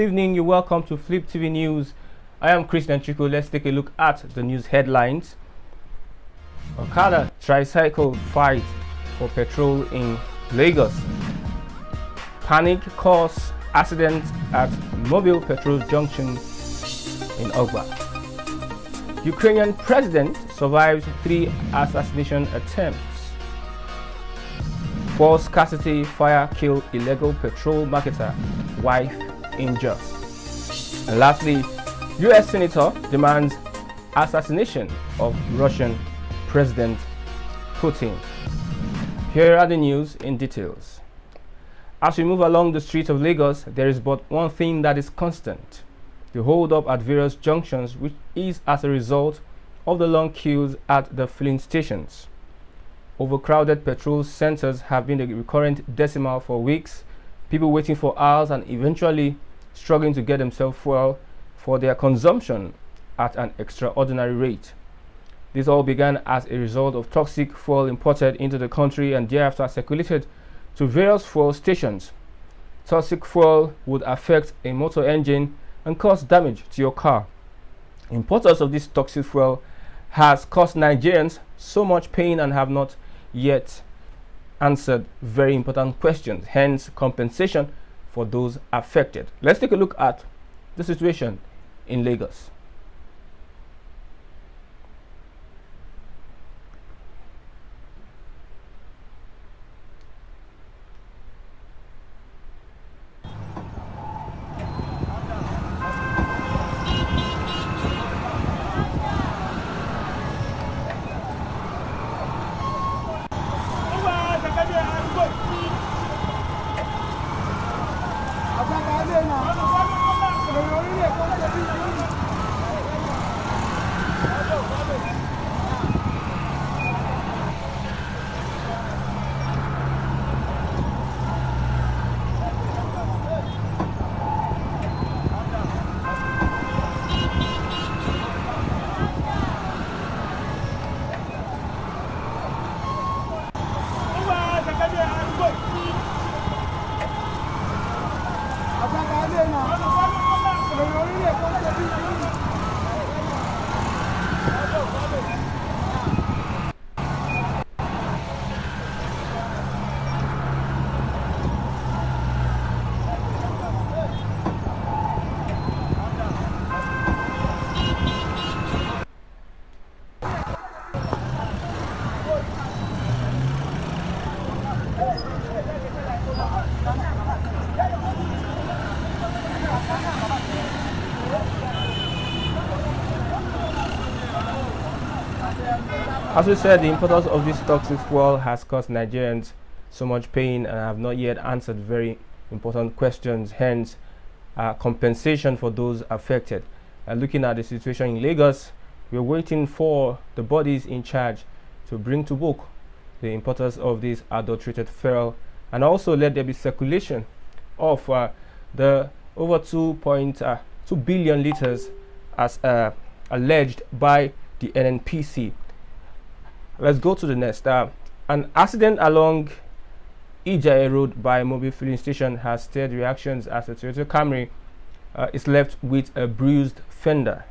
Good evening, you're welcome to Fliptv News. I am Christian Chico. Let's take a look at the news headlines. Okada tricycle fight for petrol in Lagos. Panic cause accident at Mobile Petrol Junction in Ogba. Ukrainian president survives 3 assassination attempts. Fuel scarcity fire kill illegal petrol marketer, wife injured. And lastly, US senator demands assassination of Russian President Putin. Here are the news in details. As we move along the streets of Lagos, there is but one thing that is constant: the hold up at various junctions, which is as a result of the long queues at the filling stations. Overcrowded petrol centers have been a recurrent decimal for weeks, people waiting for hours and eventually struggling to get themselves fuel for their consumption at an extraordinary rate. This all began as a result of toxic fuel imported into the country and thereafter circulated to various fuel stations. Toxic fuel would affect a motor engine and cause damage to your car. Importers of this toxic fuel has caused Nigerians so much pain and have not yet answered very important questions, hence compensation for those affected. Let's take a look at the situation in Lagos. As we said, the importers of this toxic fuel has caused Nigerians so much pain and have not yet answered very important questions, hence compensation for those affected. Looking at the situation in Lagos, we're waiting for the bodies in charge to bring to book the importers of this adulterated fuel and also let there be circulation of the over 2.2 billion liters as alleged by the NNPC. Let's go to the next. An accident along Ijai Road by Mobile Filling Station has stirred reactions as a Toyota Camry is left with a bruised fender.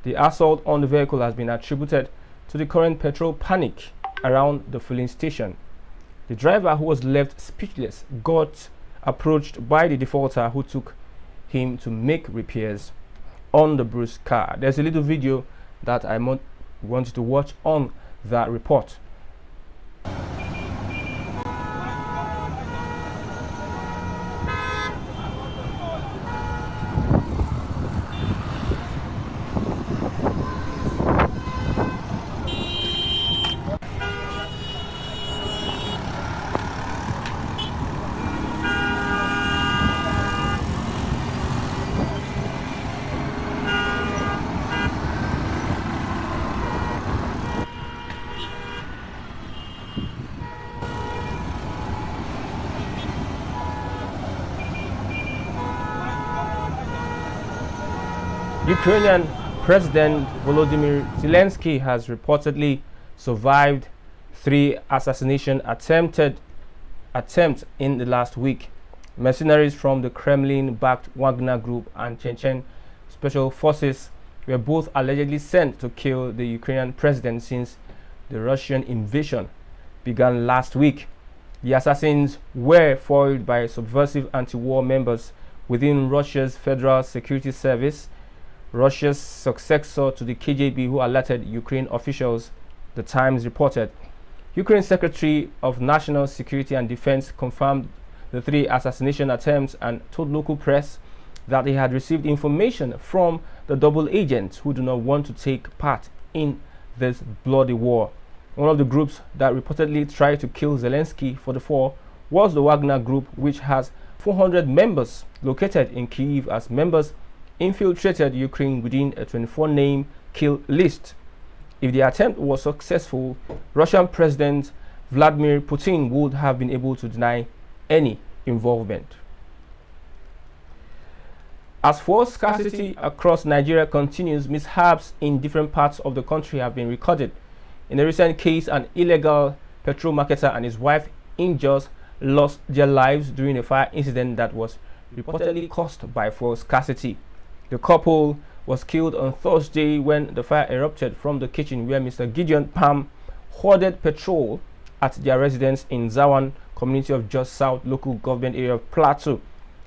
The assault on the vehicle has been attributed to the current petrol panic around the filling station. The driver, who was left speechless, got approached by the defaulter, who took him to make repairs on the bruised car. There's a little video that I want you to watch on that report. Ukrainian President Volodymyr Zelensky has reportedly survived 3 assassination attempts in the last week. Mercenaries from the Kremlin-backed Wagner Group and Chechen Special Forces were both allegedly sent to kill the Ukrainian president since the Russian invasion began last week. The assassins were foiled by subversive anti-war members within Russia's Federal Security Service, Russia's successor to the KGB, who alerted Ukraine officials, The Times reported. Ukraine's Secretary of National Security and Defense confirmed the 3 assassination attempts and told local press that he had received information from the double agents who do not want to take part in this bloody war. One of the groups that reportedly tried to kill Zelensky for the fall was the Wagner Group, which has 400 members located in Kyiv, as members infiltrated Ukraine within a 24-name kill list. If the attempt was successful, Russian President Vladimir Putin would have been able to deny any involvement. As fuel scarcity across Nigeria continues, mishaps in different parts of the country have been recorded. In a recent case, an illegal petrol marketer and his wife injured lost their lives during a fire incident that was reportedly caused by fuel scarcity. The couple was killed on Thursday when the fire erupted from the kitchen where Mr. Gideon Pam hoarded petrol at their residence in Zawan, community of Just South local government area of Plateau.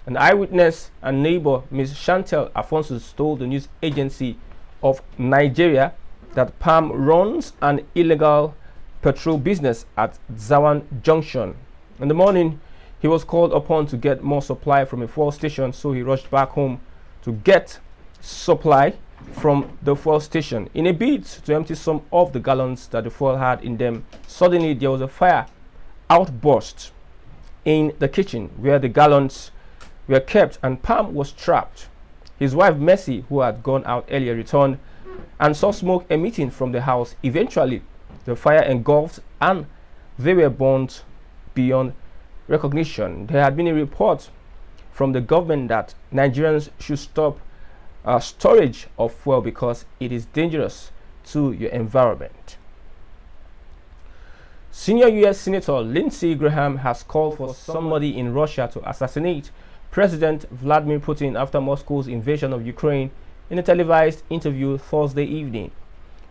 An eyewitness and neighbor, Ms. Chantel Afonso, told the news agency of Nigeria that Pam runs an illegal petrol business at Zawan Junction. In the morning, he was called upon to get more supply from a fuel station, so he rushed back home to get supply from the fuel station. In a bid to empty some of the gallons that the fuel had in them, suddenly there was a fire outburst in the kitchen where the gallons were kept, and Pam was trapped. His wife Mercy, who had gone out earlier, returned and saw smoke emitting from the house. Eventually, the fire engulfed and they were burnt beyond recognition. There had been a report from the government that Nigerians should stop storage of fuel because it is dangerous to your environment. Senior U.S. Senator Lindsey Graham has called for somebody in Russia to assassinate President Vladimir Putin after Moscow's invasion of Ukraine in a televised interview Thursday evening.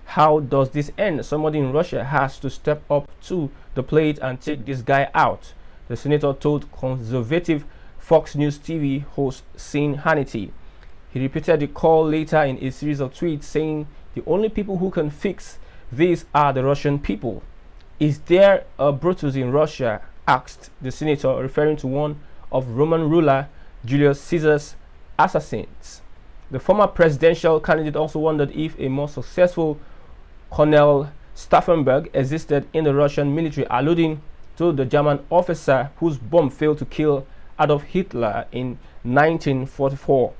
How does this end? Somebody in Russia has to step up to the plate and take this guy out, the senator told conservative Fox News TV host Sean Hannity. He repeated the call later in a series of tweets, saying the only people who can fix this are the Russian people. Is there a Brutus in Russia? Asked the senator, referring to one of Roman ruler Julius Caesar's assassins. The former presidential candidate also wondered if a more successful Colonel Stauffenberg existed in the Russian military, alluding to the German officer whose bomb failed to kill Adolf Hitler in 1944.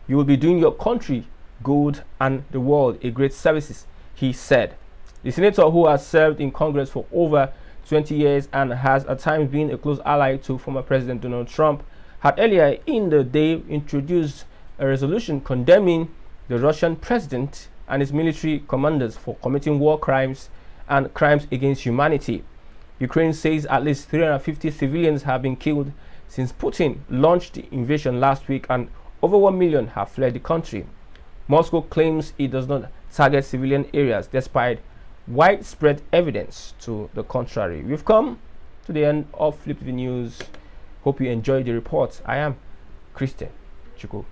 You will be doing your country, good, and the world a great services, he said. The senator, who has served in Congress for over 20 years and has at times been a close ally to former President Donald Trump, had earlier in the day introduced a resolution condemning the Russian president and his military commanders for committing war crimes and crimes against humanity. Ukraine says at least 350 civilians have been killed since Putin launched the invasion last week, and over 1 million have fled the country. Moscow claims it does not target civilian areas despite widespread evidence to the contrary. We've come to the end of Fliptv News. Hope you enjoyed the report. I am Christian Chuku.